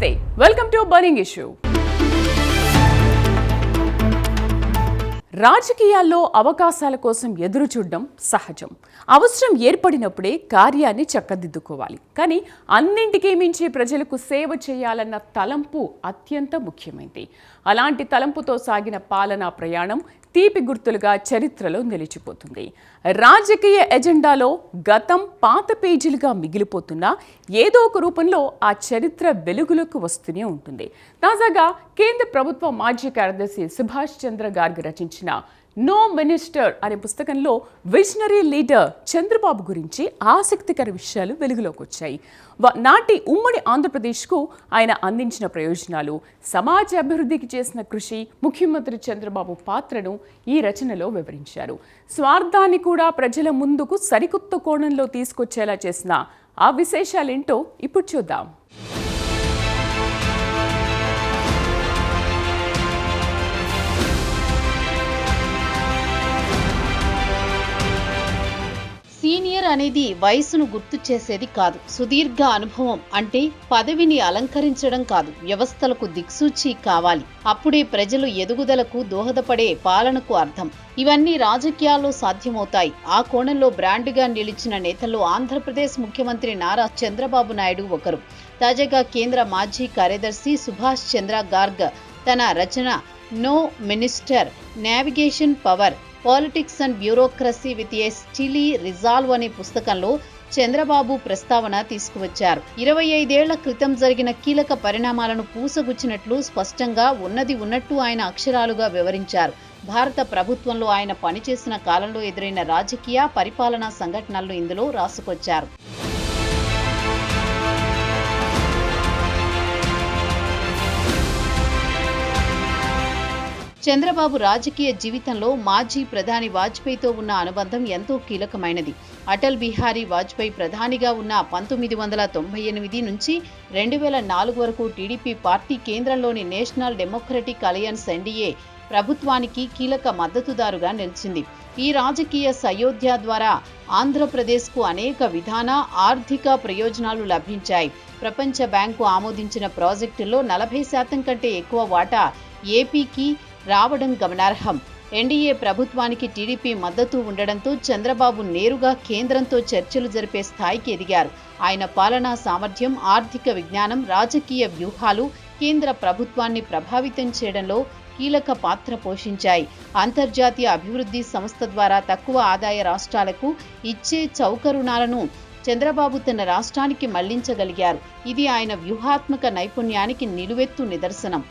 నమస్తే, welcome to burning issue. రాజకీయాల్లో అవకాశాల కోసం ఎదురు చూడడం సహజం. అవసరం ఏర్పడినప్పుడే కార్యాన్ని చక్కదిద్దుకోవాలి. కానీ అన్నింటికీ మించి ప్రజలకు సేవ చేయాలన్న తలంపు అత్యంత ముఖ్యమైనది. అలాంటి తలంపుతో సాగిన పాలనా ప్రయాణం తీపి గుర్తులుగా చరిత్రలో నిలిచిపోతుంది. రాజకీయ ఎజెండాలో గతం పాత పేజీలుగా మిగిలిపోతున్నా ఏదో ఒక రూపంలో ఆ చరిత్ర వెలుగులోకి వస్తూనే ఉంటుంది. తాజాగా కేంద్ర ప్రభుత్వ మాజీ కార్యదర్శి సుభాష్ చంద్ర గార్గ్ రచించిన నో మినిస్టర్ అనే పుస్తకంలో విజనరీ లీడర్ చంద్రబాబు గురించి ఆసక్తికర విషయాలు వెలుగులోకి వచ్చాయి. నాటి ఉమ్మడి ఆంధ్రప్రదేశ్కు ఆయన అందించిన ప్రయోజనాలు, సమాజ అభివృద్ధికి చేసిన కృషి, ముఖ్యమంత్రి చంద్రబాబు పాత్రను ఈ రచనలో వివరించారు. స్వార్థాన్ని కూడా ప్రజల ముందుకు సరికొత్త కోణంలో తీసుకొచ్చేలా చేసిన ఆ విశేషాలేంటో ఇప్పుడు చూద్దాం. సీనియర్ అనేది వయసును గుర్తు చేసేది కాదు. సుదీర్ఘ అనుభవం అంటే పదవిని అలంకరించడం కాదు, వ్యవస్థలకు దిక్సూచి కావాలి. అప్పుడే ప్రజలు ఎదుగుదలకు దోహదపడే పాలనకు అర్థం. ఇవన్నీ రాజకీయాల్లో సాధ్యమవుతాయి. ఆ కోణంలో బ్రాండ్గా నిలిచిన నేతల్లో ఆంధ్రప్రదేశ్ ముఖ్యమంత్రి నారా చంద్రబాబు నాయుడు ఒకరు. తాజాగా కేంద్ర మాజీ కార్యదర్శి సుభాష్ చంద్ర గార్గ్ తన రచన no minister, navigation power, politics and bureaucracy with a steely resolve అనే పుస్తకంలో చంద్రబాబు ప్రస్తావన తీసుకువచ్చారు. 25 ఏళ్ల క్రితం జరిగిన కీలక పరిణామాలను పూసగుచ్చినట్లు స్పష్టంగా ఉన్నది ఉన్నట్టు ఆయన అక్షరాలుగా వివరించారు. భారత ప్రభుత్వంలో ఆయన పనిచేసిన కాలంలో ఎదురైన రాజకీయ పరిపాలనా సంఘటనలను ఇందులో రాసుకొచ్చారు. చంద్రబాబు రాజకీయ జీవితంలో మాజీ ప్రధాని వాజ్పేయితో ఉన్న అనుబంధం ఎంతో కీలకమైనది. అటల్ బిహారీ వాజ్పేయి ప్రధానిగా ఉన్న 1998 నుంచి 2004 వరకు టీడీపీ పార్టీ కేంద్రంలోని నేషనల్ డెమోక్రటిక్ అలయన్స్ ఎన్డీఏ ప్రభుత్వానికి కీలక మద్దతుదారుగా నిలిచింది. ఈ రాజకీయ సయోధ్య ద్వారా ఆంధ్రప్రదేశ్కు అనేక విధాన ఆర్థిక ప్రయోజనాలు లభించాయి. ప్రపంచ బ్యాంకు ఆమోదించిన ప్రాజెక్టుల్లో 40% కంటే ఎక్కువ వాటా ఏపీకి రావడం గమనార్హం. ఎన్డీఏ ప్రభుత్వానికి టీడీపీ మద్దతు ఉండడంతో చంద్రబాబు నేరుగా కేంద్రంతో చర్చలు జరిపే స్థాయికి ఎదిగారు. ఆయన పాలనా సామర్థ్యం, ఆర్థిక విజ్ఞానం, రాజకీయ వ్యూహాలు కేంద్ర ప్రభుత్వాన్ని ప్రభావితం చేయడంలో కీలక పాత్ర పోషించాయి. అంతర్జాతీయ అభివృద్ధి సంస్థ ద్వారా తక్కువ ఆదాయ రాష్ట్రాలకు ఇచ్చే చౌక రుణాలను చంద్రబాబు తన రాష్ట్రానికి మళ్లించగలిగారు. ఇది ఆయన వ్యూహాత్మక నైపుణ్యానికి నిలువెత్తు నిదర్శనం.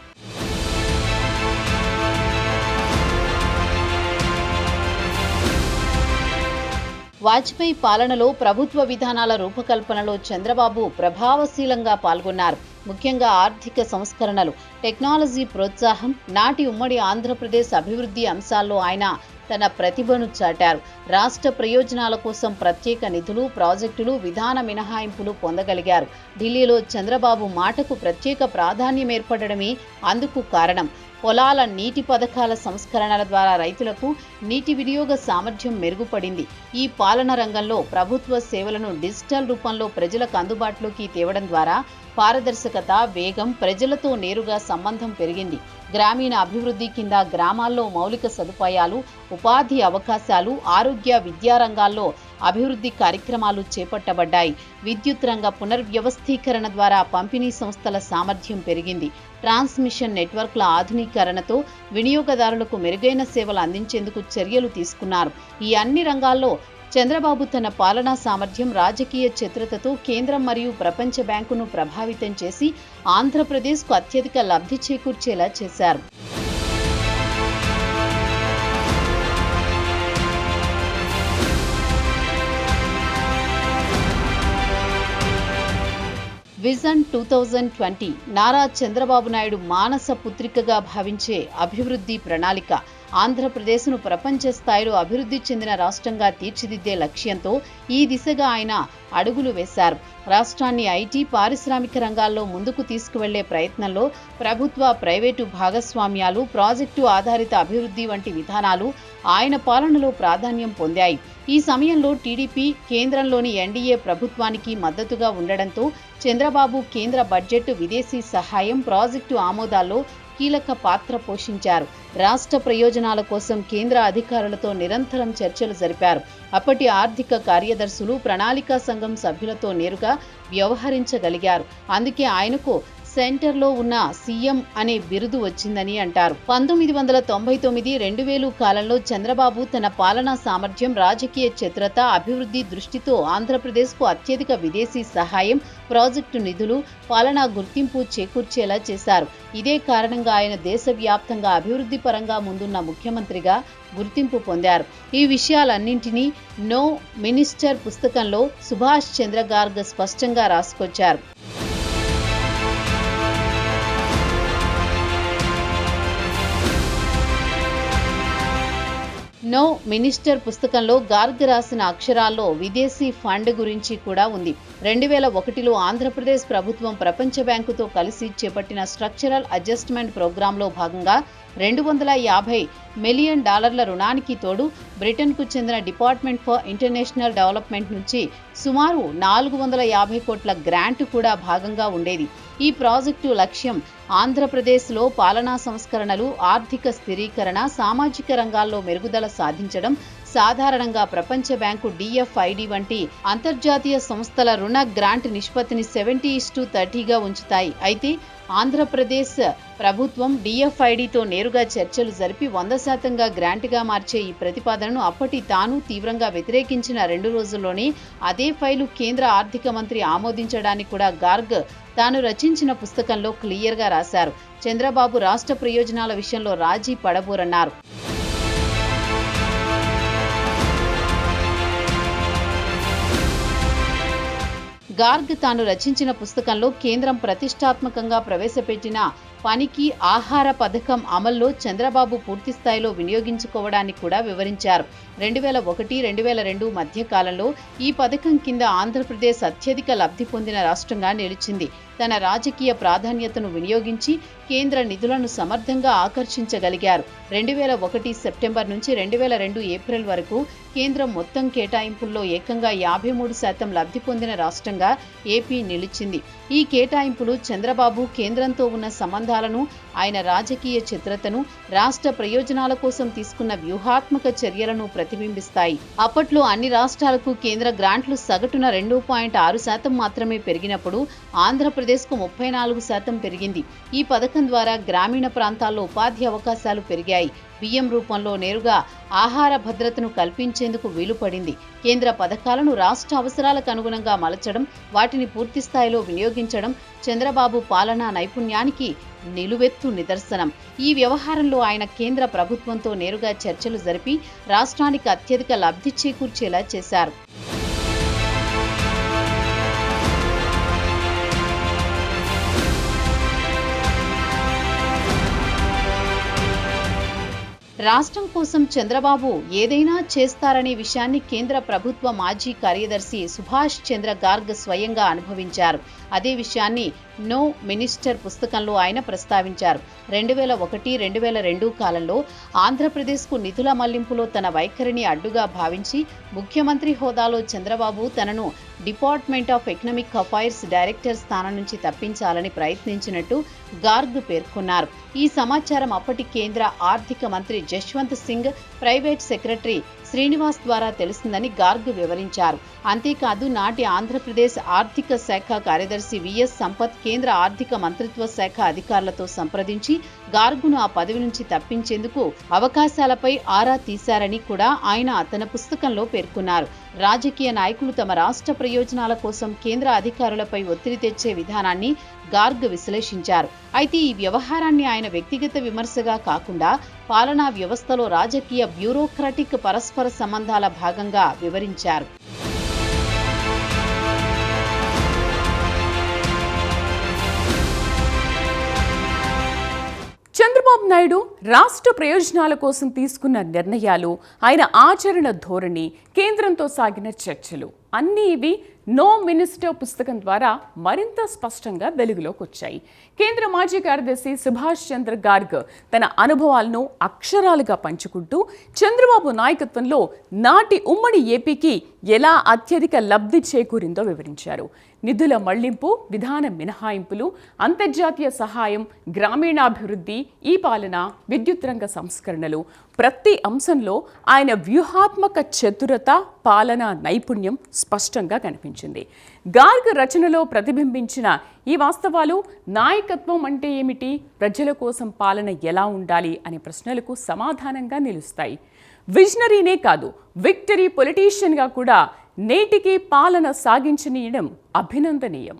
వాజ్పేయి పాలనలో ప్రభుత్వ విధానాల రూపకల్పనలో చంద్రబాబు ప్రభావశీలంగా పాల్గొన్నారు. ముఖ్యంగా ఆర్థిక సంస్కరణలు, టెక్నాలజీ ప్రోత్సాహం, నాటి ఉమ్మడి ఆంధ్రప్రదేశ్ అభివృద్ధి అంశాల్లో ఆయన తన ప్రతిభను చాటారు. రాష్ట్ర ప్రయోజనాల కోసం ప్రత్యేక నిధులు, ప్రాజెక్టులు, విధాన మినహాయింపులు పొందగలిగారు. ఢిల్లీలో చంద్రబాబు మాటకు ప్రత్యేక ప్రాధాన్యం ఏర్పడడమే అందుకు కారణం. పొలాల నీటి పథకాల సంస్కరణల ద్వారా రైతులకు నీటి వినియోగ సామర్థ్యం మెరుగుపడింది. ఈ పాలన రంగంలో ప్రభుత్వ సేవలను డిజిటల్ రూపంలో ప్రజలకు అందుబాటులోకి తేవడం ద్వారా పారదర్శకత, వేగం, ప్రజలతో నేరుగా సంబంధం పెరిగింది. గ్రామీణ అభివృద్ధి కింద గ్రామాల్లో మౌలిక సదుపాయాలు, ఉపాధి అవకాశాలు, ఆరోగ్య, విద్యా రంగాల్లో అభివృద్ధి కార్యక్రమాలు చేపట్టబడ్డాయి. విద్యుత్ రంగ పునర్వ్యవస్థీకరణ ద్వారా పంపిణీ సంస్థల సామర్థ్యం పెరిగింది. ట్రాన్స్మిషన్ నెట్వర్క్ల ఆధునీకరణతో వినియోగదారులకు మెరుగైన సేవలు అందించేందుకు చర్యలు తీసుకున్నారు. ఈ అన్ని రంగాల్లో చంద్రబాబు తన పాలనా సామర్థ్యం, రాజకీయ చతురతతో కేంద్రం మరియు ప్రపంచ బ్యాంకును ప్రభావితం చేసి ఆంధ్రప్రదేశ్కు అత్యధిక లబ్ధి చేకూర్చేలా చేశారు. విజన్ 2020 నారా చంద్రబాబు నాయుడు మానస పుత్రికగా భావించే అభివృద్ధి ప్రణాళిక ఆంధ్రప్రదేశ్ను ప్రపంచ స్థాయిలో అభివృద్ధి చెందిన రాష్ట్రంగా తీర్చిదిద్దే లక్ష్యంతో ఈ దిశగా ఆయన అడుగులు వేశారు. రాష్ట్రాన్ని ఐటీ, పారిశ్రామిక రంగాల్లో ముందుకు తీసుకువెళ్లే ప్రయత్నంలో ప్రభుత్వ, ప్రైవేటు భాగస్వామ్యాలు, ప్రాజెక్టు ఆధారిత అభివృద్ధి వంటి విధానాలు ఆయన పాలనలో ప్రాధాన్యం పొందాయి. ఈ సమయంలో టీడీపీ కేంద్రంలోని ఎన్డీఏ ప్రభుత్వానికి మద్దతుగా ఉండడంతో చంద్రబాబు కేంద్ర బడ్జెట్, విదేశీ సహాయం, ప్రాజెక్టు ఆమోదాల్లో కీలక పాత్ర పోషించారు. రాష్ట్ర ప్రయోజనాల కోసం కేంద్ర అధికారులతో నిరంతరం చర్చలు జరిపారు. అప్పటి ఆర్థిక కార్యదర్శులు, ప్రణాళికా సంఘం సభ్యులతో నేరుగా వ్యవహరించగలిగారు. అందుకే ఆయనకు సెంటర్లో ఉన్న సీఎం అనే బిరుదు వచ్చిందని అంటారు. 1999-2000 కాలంలో చంద్రబాబు తన పాలనా సామర్థ్యం, రాజకీయ చతురత, అభివృద్ధి దృష్టితో ఆంధ్రప్రదేశ్కు అత్యధిక విదేశీ సహాయం, ప్రాజెక్టు నిధులు, పాలనా గుర్తింపు చేకూర్చేలా చేశారు. ఇదే కారణంగా ఆయన దేశవ్యాప్తంగా అభివృద్ధి పరంగా ముందున్న ముఖ్యమంత్రిగా గుర్తింపు పొందారు. ఈ విషయాలన్నింటినీ నో మినిస్టర్ పుస్తకంలో సుభాష్ చంద్ర గార్గ్ స్పష్టంగా రాసుకొచ్చారు. నో మినిస్టర్ పుస్తకంలో గార్గ్ రాసిన అక్షరాల్లో విదేశీ ఫండ్ గురించి కూడా ఉంది. 2001లో ఆంధ్రప్రదేశ్ ప్రభుత్వం ప్రపంచ బ్యాంకుతో కలిసి చేపట్టిన స్ట్రక్చరల్ అడ్జస్ట్మెంట్ ప్రోగ్రాంలో భాగంగా $250 మిలియన్ రుణానికి తోడు బ్రిటన్కు చెందిన డిపార్ట్మెంట్ ఫర్ ఇంటర్నేషనల్ డెవలప్మెంట్ నుంచి సుమారు 450 కోట్ల గ్రాంట్ కూడా భాగంగా ఉండేది. ఈ ప్రాజెక్టు లక్ష్యం ఆంధ్రప్రదేశ్లో పాలనా సంస్కరణలు, ఆర్థిక స్థిరీకరణ, సామాజిక రంగాల్లో మెరుగుదల సాధించడం. సాధారణంగా ప్రపంచ బ్యాంకు, DFID వంటి అంతర్జాతీయ సంస్థల రుణ గ్రాంట్ నిష్పత్తిని 70:30గా ఉంచుతాయి. అయితే ఆంధ్రప్రదేశ్ ప్రభుత్వం DFIDతో నేరుగా చర్చలు జరిపి 100%గా గ్రాంట్గా మార్చే ఈ ప్రతిపాదనను అప్పటి తాను తీవ్రంగా వ్యతిరేకించిన 2 రోజుల్లోనే అదే ఫైలు కేంద్ర ఆర్థిక మంత్రి ఆమోదించడాన్ని కూడా గార్గ్ తాను రచించిన పుస్తకంలో క్లియర్గా రాశారు. చంద్రబాబు రాష్ట్ర ప్రయోజనాల విషయంలో రాజీ పడబోరన్నారు. గార్గ్ తాను రచించిన పుస్తకంలో కేంద్రం ప్రతిష్టాత్మకంగా ప్రవేశపెట్టిన పనికి ఆహార పథకం అమల్లో చంద్రబాబు పూర్తిస్థాయిలో వినియోగించుకోవడాన్ని కూడా వివరించారు. 2001-2002 మధ్య కాలంలో ఈ పథకం కింద ఆంధ్రప్రదేశ్ అత్యధిక లబ్ధి పొందిన రాష్ట్రంగా నిలిచింది. తన రాజకీయ ప్రాధాన్యతను వినియోగించి కేంద్ర నిధులను సమర్థంగా ఆకర్షించగలిగారు. 2001 సెప్టెంబర్ నుంచి 2002 ఏప్రిల్ వరకు కేంద్రం మొత్తం కేటాయింపుల్లో ఏకంగా 53% లబ్ధి పొందిన రాష్ట్రంగా ఏపీ నిలిచింది. ఈ కేటాయింపులు చంద్రబాబు కేంద్రంతో ఉన్న సంబంధాలను, ఆయన రాజకీయ చిత్రతను, రాష్ట్ర ప్రయోజనాల కోసం తీసుకున్న వ్యూహాత్మక చర్యలను ప్రతిబింబిస్తాయి. అప్పట్లో అన్ని రాష్ట్రాలకు కేంద్ర గ్రాంట్లు సగటున 2.6% మాత్రమే పెరిగినప్పుడు ఆంధ్రప్రదేశ్కు 34% పెరిగింది. ఈ పథకం ద్వారా గ్రామీణ ప్రాంతాల్లో ఉపాధి అవకాశాలు పెరిగాయి. బియ్యం రూపంలో నేరుగా ఆహార భద్రతను కల్పించేందుకు వీలు పడింది. కేంద్ర పథకాలను రాష్ట్ర అవసరాలకు అనుగుణంగా మలచడం, వాటిని పూర్తిస్థాయిలో వినియోగించడం చంద్రబాబు పాలనా నైపుణ్యానికి నిలువెత్తు నిదర్శనం. ఈ వ్యవహారంలో ఆయన కేంద్ర ప్రభుత్వంతో నేరుగా చర్చలు జరిపి రాష్ట్రానికి అత్యధిక లబ్ధి చేకూర్చేలా చేశారు. రాష్ట్రం కోసం చంద్రబాబు ఏదైనా చేస్తారనే విషయాన్ని కేంద్ర ప్రభుత్వ మాజీ కార్యదర్శి సుభాష్ చంద్ర గార్గ్ స్వయంగా అనుభవించారు. అదే విషయాన్ని నో మినిస్టర్ పుస్తకంలో ఆయన ప్రస్తావించారు. 2001-2002 కాలంలో ఆంధ్రప్రదేశ్కు నిధుల మళ్లింపులో తన వైఖరిని అడ్డుగా భావించి ముఖ్యమంత్రి హోదాలో చంద్రబాబు తనను department of economic affairs director స్థానం నుంచి తప్పించాలని ప్రయత్నించినట్టు గార్గ్ పేర్కొన్నారు. ఈ సమాచారం అప్పటి కేంద్ర ఆర్థిక మంత్రి జశ్వంత్ సింగ్, ప్రైవేట్ సెక్రటరీ శ్రీనివాస్ ద్వారా తెలిసిందని గార్గ్ వివరించారు. అంతేకాదు నాటి ఆంధ్రప్రదేశ్ ఆర్థిక శాఖ కార్యదర్శి విఎస్ సంపత్ కేంద్ర ఆర్థిక మంత్రిత్వ శాఖ అధికారులతో సంప్రదించి గార్గ్ను ఆ పదవి నుంచి తప్పించేందుకు అవకాశాలపై ఆరా తీశారని కూడా ఆయన తన పుస్తకంలో పేర్కొన్నారు. రాజకీయ నాయకులు తమ రాష్ట్ర ప్రయోజనాల కోసం కేంద్ర అధికారులపై ఒత్తిడి తెచ్చే విధానాన్ని గార్గ్ విశ్లేషించారు. అయితే ఈ వ్యవహారాన్ని ఆయన వ్యక్తిగత విమర్శగా కాకుండా పాలనా వ్యవస్థలో రాజకీయ బ్యూరోక్రటిక్ పరస్పర సంబంధాల భాగంగా వివరించారు. చంద్రబాబు నాయుడు రాష్ట్ర ప్రయోజనాల కోసం తీసుకున్న నిర్ణయాలు, ఆయన ఆచరణ ధోరణి, కేంద్రంతో సాగిన చర్చలు అన్నీ ఇవి నో మినిస్టర్ పుస్తకం ద్వారా మరింత స్పష్టంగా వెలుగులోకి వచ్చాయి. కేంద్ర మాజీ కార్యదర్శి సుభాష్ చంద్ర గార్గ్ తన అనుభవాలను అక్షరాలుగా పంచుకుంటూ చంద్రబాబు నాయకత్వంలో నాటి ఉమ్మడి ఏపీకి ఎలా అత్యధిక లబ్ధి చేకూరిందో వివరించారు. నిధుల మళ్లింపు, విధాన మినహాయింపులు, అంతర్జాతీయ సహాయం, గ్రామీణాభివృద్ధి, ఈ పాలన, విద్యుత్ రంగ సంస్కరణలు, ప్రతి అంశంలో ఆయన వ్యూహాత్మక చతురత, పాలనా నైపుణ్యం స్పష్టంగా కనిపించింది. గార్గ్ రచనలో ప్రతిబింబించిన ఈ వాస్తవాలు నాయకత్వం అంటే ఏమిటి, ప్రజల కోసం పాలన ఎలా ఉండాలి అనే ప్రశ్నలకు సమాధానంగా నిలుస్తాయి. విజనరీనే కాదు, విక్టరీ పొలిటీషియన్గా కూడా నేటికి పాలన సాగించనీయడం అభినందనీయం.